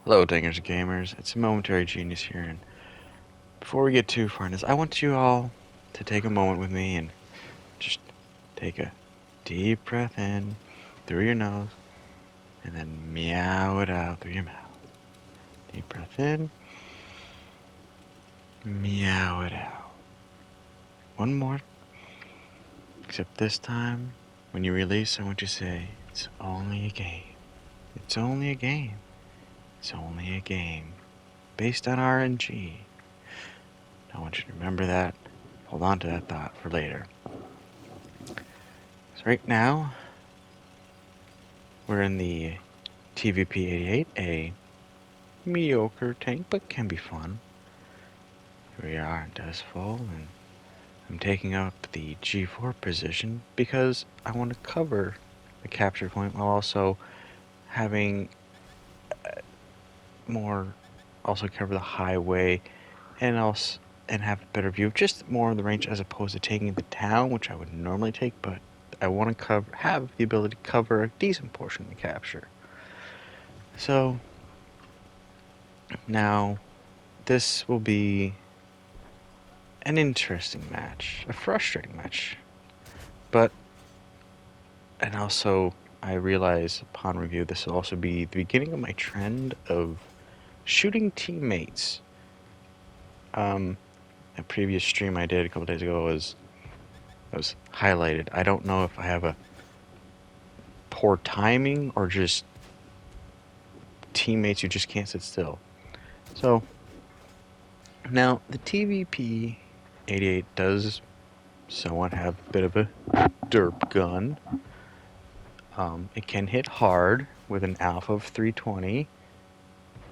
Hello, Dingers and Gamers. It's a momentary genius here, and before we get too far in this, I want you all to take a moment with me and just take a deep breath in through your nose and then meow it out through your mouth. Deep breath in, meow it out. One more, except this time, when you release, I want you to say, it's only a game. It's only a game. It's only a game. Based on RNG. I want you to remember that. Hold on to that thought for later. So right now, we're in the TVP-88, a mediocre tank, but can be fun. Here we are in Dustfall, and I'm taking up the G4 position because I want to cover the capture point while also having also cover the highway and have a better view of just more of the range as opposed to taking the town, which I would normally take, but I want to have the ability to cover a decent portion of the capture. So now this will be an interesting match, a frustrating match, and also I realize upon review this will also be the beginning of my trend of shooting teammates. A previous stream I did a couple days ago was highlighted. I don't know if I have a poor timing or just teammates who just can't sit still. So now the TVP 88 does somewhat have a bit of a derp gun. It can hit hard with an alpha of 320.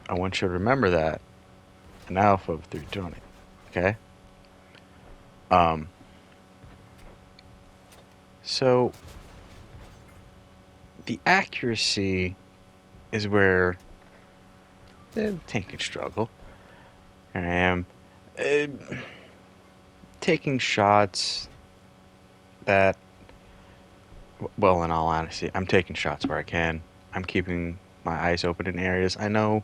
I want you to remember that. An alpha of 320. Okay? So the accuracy is where the tank can struggle. Here I am taking shots that, well, in all honesty, I'm taking shots where I can. I'm keeping my eyes open in areas I know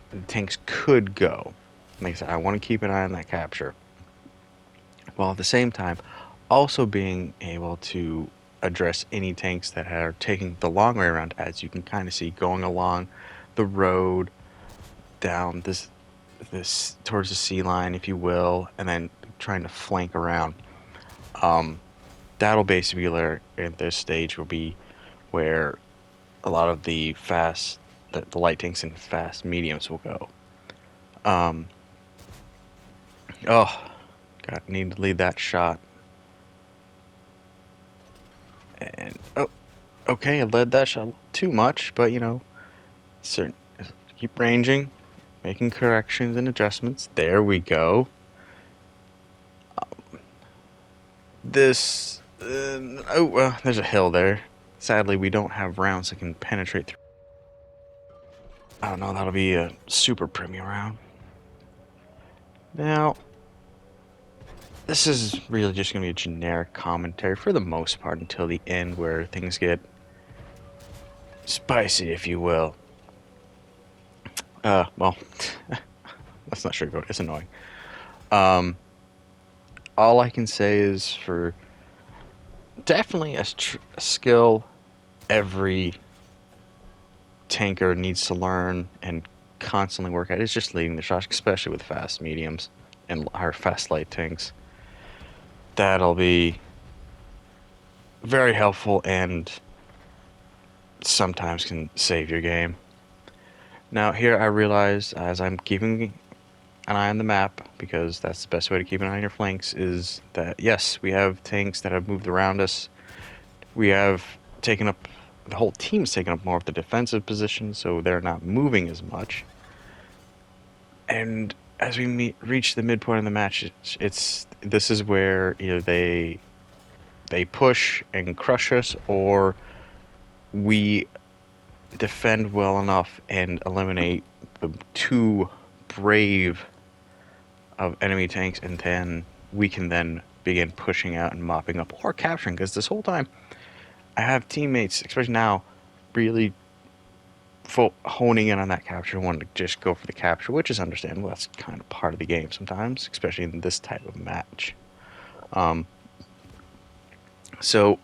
the tanks could go. Like I said, I want to keep an eye on that capture, while at the same time also being able to address any tanks that are taking the long way around, as you can kind of see going along the road down this towards the sea line, if you will, and then trying to flank around. That'll basically at this stage will be where a lot of the light tanks and fast mediums will go. Oh, God, need to lead that shot. And okay, I led that shot too much, but keep ranging, making corrections and adjustments. There we go. There's a hill there. Sadly, we don't have rounds that can penetrate through. I don't know, that'll be a super premium round. Now, this is really just going to be a generic commentary for the most part until the end where things get spicy, if you will. Well, let's not sugarcoat it. It's annoying. All I can say is for definitely a skill every tanker needs to learn and constantly work at is just leading the shots, especially with fast mediums and our fast light tanks. That'll be very helpful and sometimes can save your game. Now here I realize, as I'm keeping an eye on the map, because that's the best way to keep an eye on your flanks, is that yes, we have tanks that have moved around us. We have taken up, the whole team's taken up more of the defensive position, so they're not moving as much. And as we reach the midpoint of the match, this is where either they push and crush us, or we defend well enough and eliminate the two brave of enemy tanks, and then we can then begin pushing out and mopping up or capturing, because this whole time I have teammates, especially now, really honing in on that capture, wanting to just go for the capture, which is understandable. That's kind of part of the game sometimes, especially in this type of match. Um, so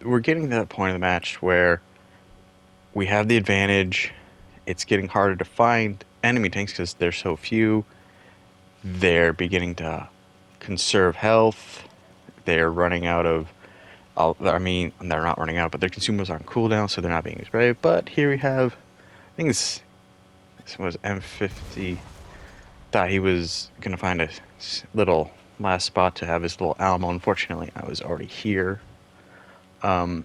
we're getting to that point of the match where we have the advantage. It's getting harder to find enemy tanks because there's so few. They're beginning to conserve health. They're running out of. I mean, they're not running out, but their consumers are on cooldown, so they're not being as brave. But here we have, I think this was M50. Thought he was gonna find a little last spot to have his little Alamo. Unfortunately, I was already here. Now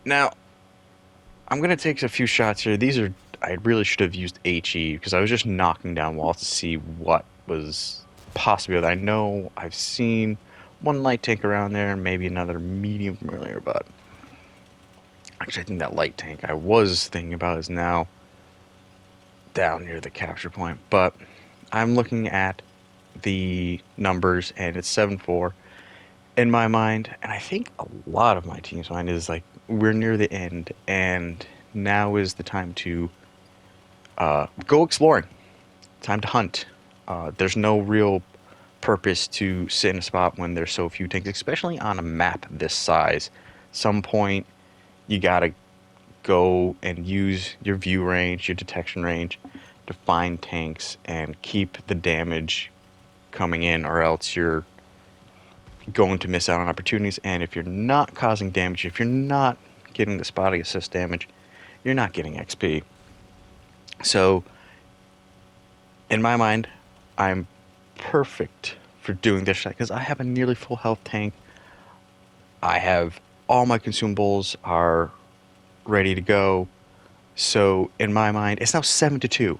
I'm gonna take a few shots here. I really should have used HE because I was just knocking down walls to see what was possible. I know I've seen one light tank around there and maybe another medium from earlier, but actually I think that light tank I was thinking about is now down near the capture point. But I'm looking at the numbers and it's 7-4 in my mind, and I think a lot of my team's mind is like we're near the end and now is the time to go exploring. Time to hunt. There's no real purpose to sit in a spot when there's so few tanks, especially on a map this size. Some point you gotta go and use your view range, your detection range to find tanks and keep the damage coming in, or else you're going to miss out on opportunities. And if you're not causing damage, if you're not getting the spotting assist damage, you're not getting XP. So in my mind, I'm perfect for doing this because I have a nearly full health tank. I have all my consumables are ready to go. So in my mind, it's now 7-2.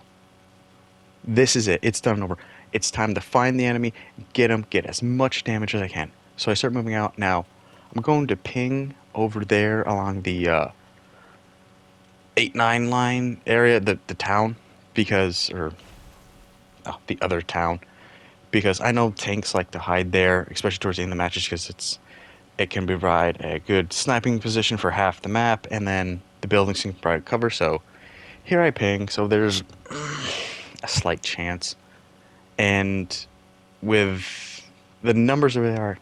This is it. It's done and over. It's time to find the enemy, get him, get as much damage as I can. So I start moving out. Now, I'm going to ping over there along the 8-9 line area, the town, because, or the other town, because I know tanks like to hide there, especially towards the end of the matches, because it can provide a good sniping position for half the map, and then the buildings can provide cover. So here I ping, so there's a slight chance. And with the numbers over there,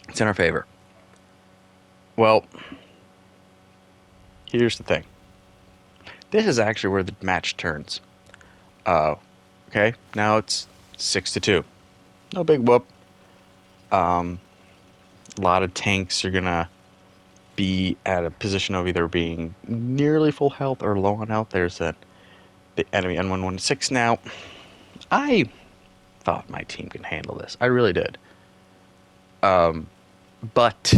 it's in our favor. Well, here's the thing. This is actually where the match turns. Okay, now it's 6-2. No big whoop. A lot of tanks are gonna be at a position of either being nearly full health or low on health. There's the enemy N116 now. I thought my team could handle this. I really did. But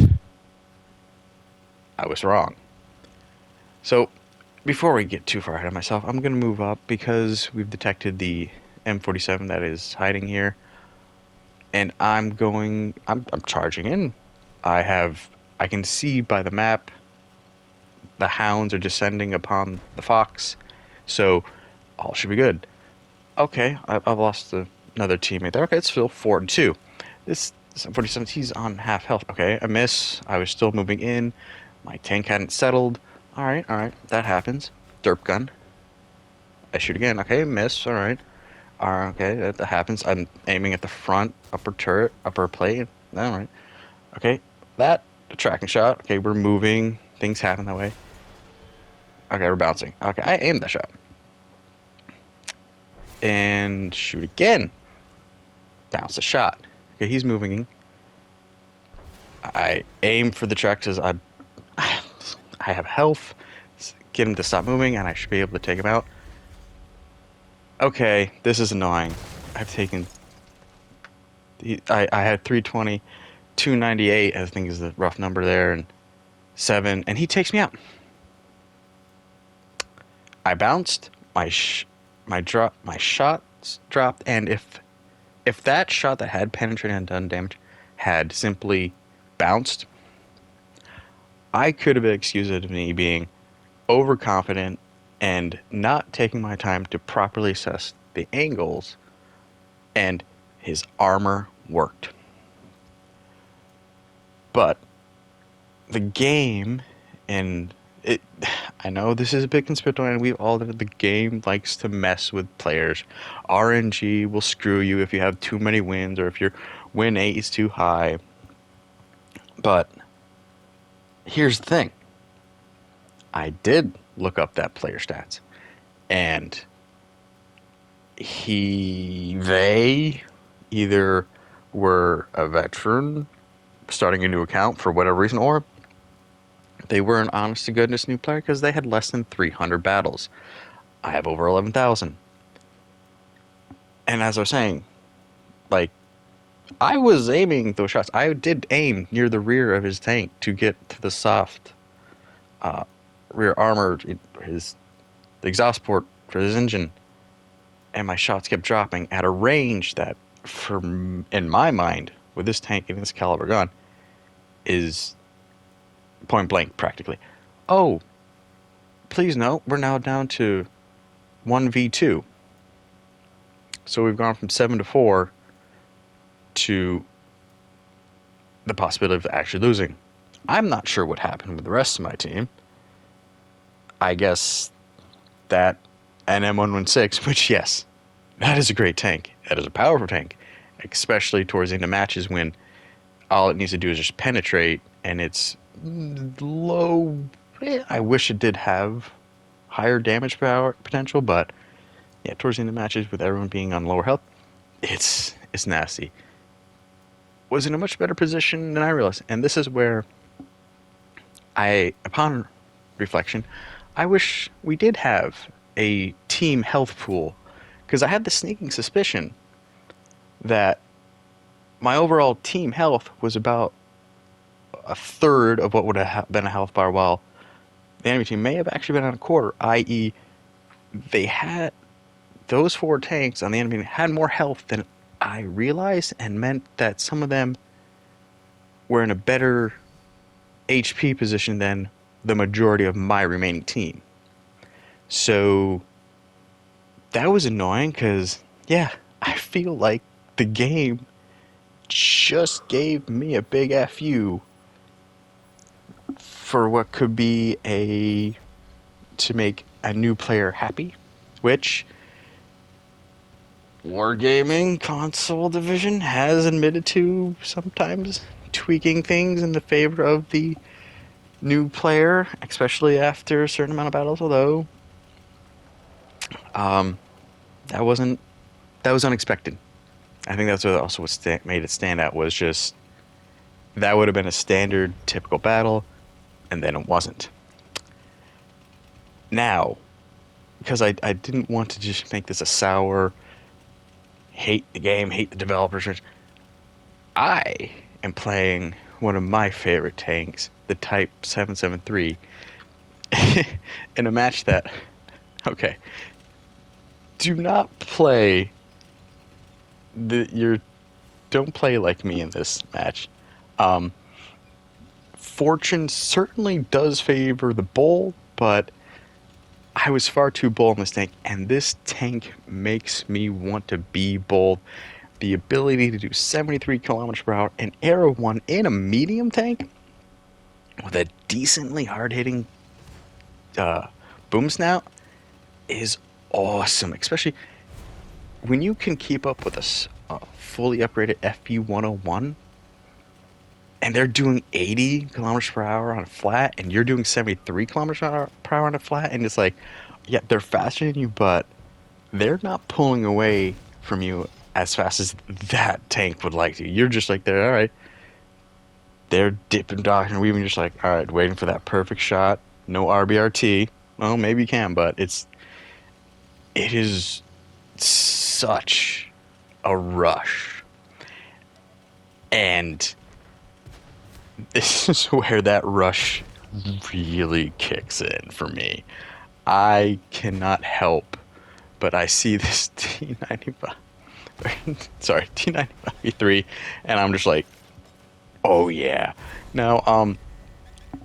I was wrong. So before we get too far ahead of myself, I'm going to move up because we've detected the M47 that is hiding here. And I'm charging in. I can see by the map the hounds are descending upon the fox. So all should be good. Okay, I've lost another teammate there. Okay, it's still 4-2. This M47, he's on half health. Okay, I miss. I was still moving in. My tank hadn't settled. Alright, that happens. Derp gun. I shoot again. Okay, miss. Alright. Okay, that happens. I'm aiming at the front, upper turret, upper plate. Alright. Okay, that, a tracking shot. Okay, we're moving. Things happen that way. Okay, we're bouncing. Okay, I aimed that shot. And shoot again. Bounce the shot. Okay, he's moving. I aim for the track because I have health. Get him to stop moving, and I should be able to take him out. Okay, this is annoying. I've taken... I had 320, 298, I think is the rough number there, and 7, and he takes me out. I bounced, my shots dropped, and if that shot that had penetrated and done damage had simply bounced, I could have been excused of me being overconfident and not taking my time to properly assess the angles, and his armor worked. But the game and it. I know this is a bit conspiratorial, and we all know the game likes to mess with players. RNG will screw you if you have too many wins or if your win rate is too high. But here's the thing: I did look up that player stats, and they either were a veteran starting a new account for whatever reason, or they were an honest to goodness new player because they had less than 300 battles. I have over 11,000. And as I was saying, like, I was aiming those shots. I did aim near the rear of his tank to get to the soft uh, rear armor, his the exhaust port for his engine, and my shots kept dropping at a range that, in my mind, with this tank and this caliber gun, is point blank practically. Oh, please note, we're now down to 1v2. So we've gone from 7 to 4 to the possibility of actually losing. I'm not sure what happened with the rest of my team. I guess that an M116, which, yes, that is a great tank. That is a powerful tank, especially towards the end of matches when all it needs to do is just penetrate, and it's low. I wish it did have higher damage power potential, but yeah, towards the end of matches with everyone being on lower health, it's nasty. Was in a much better position than I realized, and this is where upon reflection, I wish we did have a team health pool, because I had the sneaking suspicion that my overall team health was about a third of what would have been a health bar, while the enemy team may have actually been on a quarter, i.e., they had those 4 tanks on the enemy had more health than I realized, and meant that some of them were in a better HP position than the majority of my remaining team. So that was annoying because, yeah, I feel like the game just gave me a big FU for what could be to make a new player happy, which Wargaming console division has admitted to sometimes tweaking things in the favor of the new player, especially after a certain amount of battles. Although um, that wasn't that was unexpected. I think that's what made it stand out, was just that would have been a standard typical battle, and then it wasn't. Now, because I didn't want to just make this a sour hate the game, hate the developers, I am playing one of my favorite tanks, the Type 773, in a match that, okay, do not play don't play like me in this match. Fortune certainly does favor the bull, but I was far too bold in this tank, and this tank makes me want to be bold. The ability to do 73 kilometers per hour and arrow one in a medium tank with a decently hard-hitting boom snout is awesome, especially when you can keep up with a fully upgraded FP101, and they're doing 80 kilometers per hour on a flat, and you're doing 73 kilometers per hour on a flat, and it's like, yeah, they're faster than you, but they're not pulling away from you as fast as that tank would like to. You're just like, they're all right. They're dipping, docking, weaving, just like, all right, waiting for that perfect shot. No RBRT. Well, maybe you can, but it is such a rush. And this is where that rush really kicks in for me. I cannot help but I see this T95, sorry, T95E3, and I'm just like, oh yeah. Now,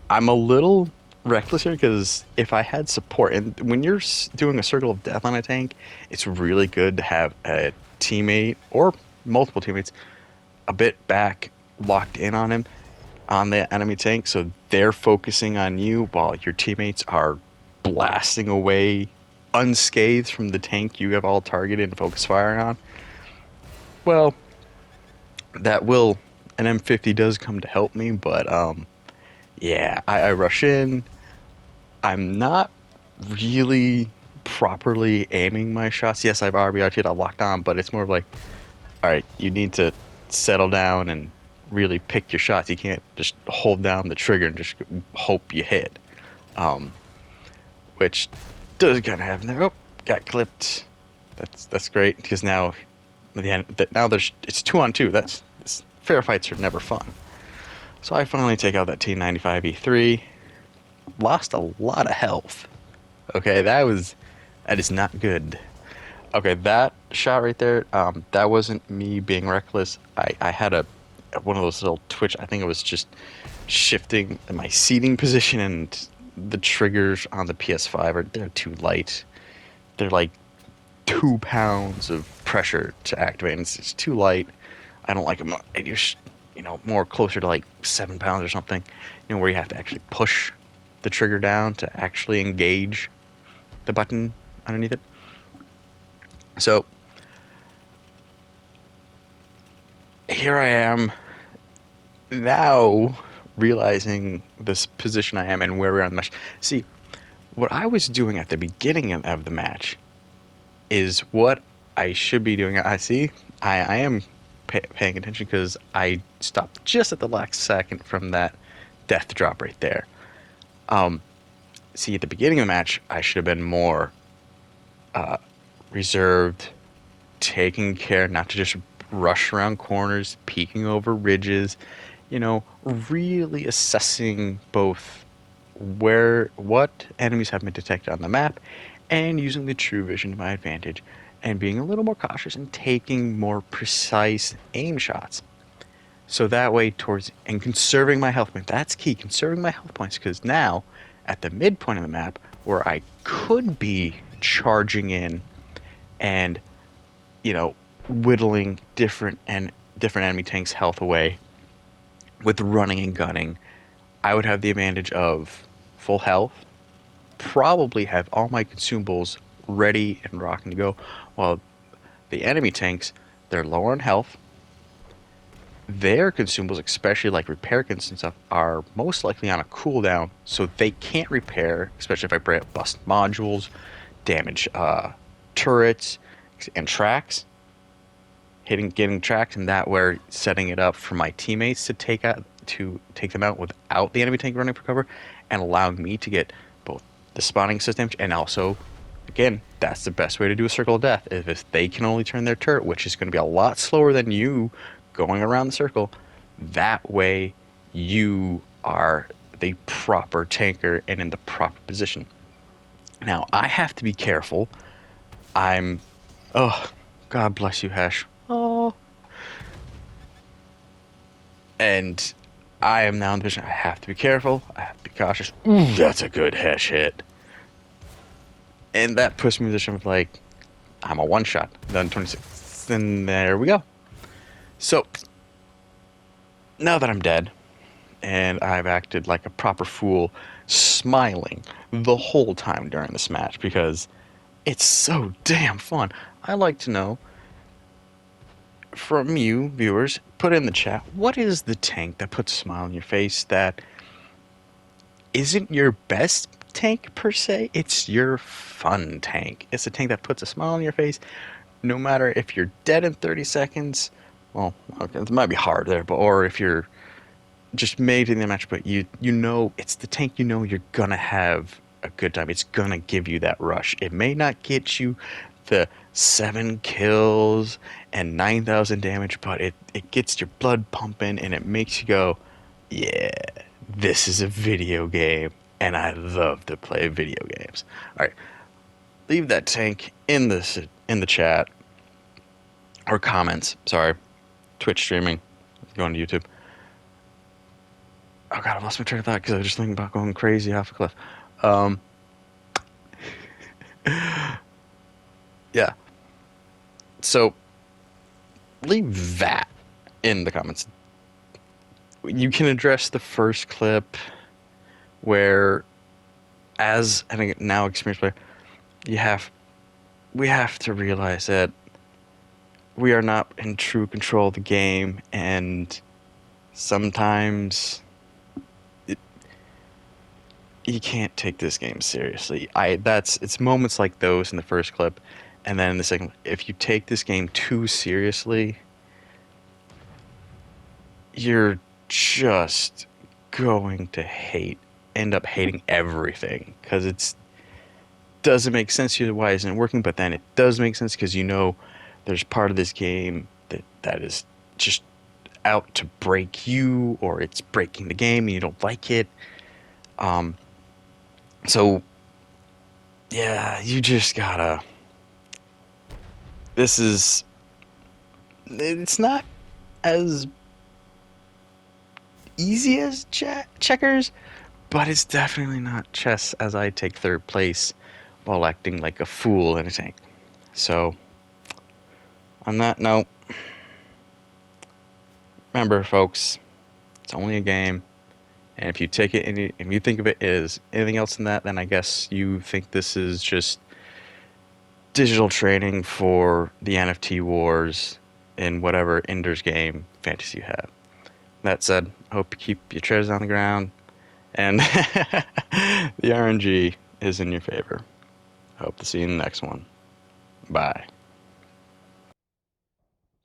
I'm a little reckless here because if I had support, and when you're doing a circle of death on a tank, it's really good to have a teammate or multiple teammates a bit back locked in on him, on the enemy tank, so they're focusing on you while your teammates are blasting away unscathed from the tank you have all targeted and focus firing on, well, that will an M50 does come to help me, but yeah, I rush in. I'm not really properly aiming my shots. Yes, I've RBRT'd, I've locked on, but it's more of like, all right, you need to settle down and really pick your shots. You can't just hold down the trigger and just hope you hit. Um, which does kind of happen there. Oh, got clipped. That's great because now now there's it's 2-on-2. Fair fights are never fun. So I finally take out that T95E3. Lost a lot of health. Okay, that is not good. Okay, that shot right there, that wasn't me being reckless. I had one of those little twitch. I think it was just shifting my seating position, and the triggers on the PS5 they're too light. They're like 2 pounds of pressure to activate, and it's too light. I don't like them. I just, more closer to like 7 pounds or something. Where you have to actually push the trigger down to actually engage the button underneath it. So here I am now realizing this position I am and where we're on the match. See, what I was doing at the beginning of the match is what I should be doing. I am paying attention because I stopped just at the last second from that death drop right there. See, at the beginning of the match, I should have been more reserved, taking care not to just rush around corners, peeking over ridges, really assessing both what enemies have been detected on the map and using the true vision to my advantage and being a little more cautious and taking more precise aim shots. So that way and conserving my health points. That's key, conserving my health points, because now at the midpoint of the map where I could be charging in and whittling different enemy tanks' health away with running and gunning, I would have the advantage of full health, probably have all my consumables ready and rocking to go, while the enemy tanks, they're lower on health. Their consumables, especially like repair kits and stuff, are most likely on a cooldown, so they can't repair, especially if I bust modules, damage turrets, and tracks. Getting tracks, and that way setting it up for my teammates to take them out without the enemy tank running for cover, and allowing me to get both the spawning system and also, again, that's the best way to do a circle of death. If they can only turn their turret, which is going to be a lot slower than you going around the circle, that way you are the proper tanker and in the proper position. Now I have to be careful. Oh, God bless you, Hesh. Oh. And I am now in the position I have to be careful. I have to be cautious. Ooh, that's a good Hesh hit. And that puts me in a position of like, I'm a one-shot. Done 26. And there we go. So, now that I'm dead, and I've acted like a proper fool, smiling the whole time during this match, because it's so damn fun. I like to know from you, viewers, put in the chat, what is the tank that puts a smile on your face that isn't your best tank per se? It's your fun tank. It's a tank that puts a smile on your face, no matter if you're dead in 30 seconds. Well, okay, it might be hard there, or if you're just made in the match, but you know it's the tank. You're gonna have a good time. It's gonna give you that rush. It may not get you the 7 kills and 9,000 damage, but it gets your blood pumping and it makes you go, yeah, this is a video game, and I love to play video games. All right, leave that tank in the chat or comments. Sorry, Twitch streaming, going to YouTube. Oh God, I lost my train of thought because I was just thinking about going crazy off a cliff. Yeah. So, leave that in the comments. You can address the first clip. where, as an now experienced player, you have we have to realize that we are not in true control of the game, and sometimes it, you can't take this game seriously. It's moments like those in the first clip, and then in the second, if you take this game too seriously, you're just going to end up hating everything because it's doesn't make sense to you why isn't it working, but then it does make sense because there's part of this game that is just out to break you, or it's breaking the game and you don't like it. Um, so yeah, you just gotta. This is. It's not as easy as checkers, but it's definitely not chess as I take third place while acting like a fool in a tank. So, on that note, remember, folks, it's only a game, and if you take it if you think of it as anything else than that, then I guess you think this is just digital training for the NFT wars in whatever Ender's Game fantasy you have. That said, I hope you keep your treasures on the ground, and the RNG is in your favor. I hope to see you in the next one. Bye.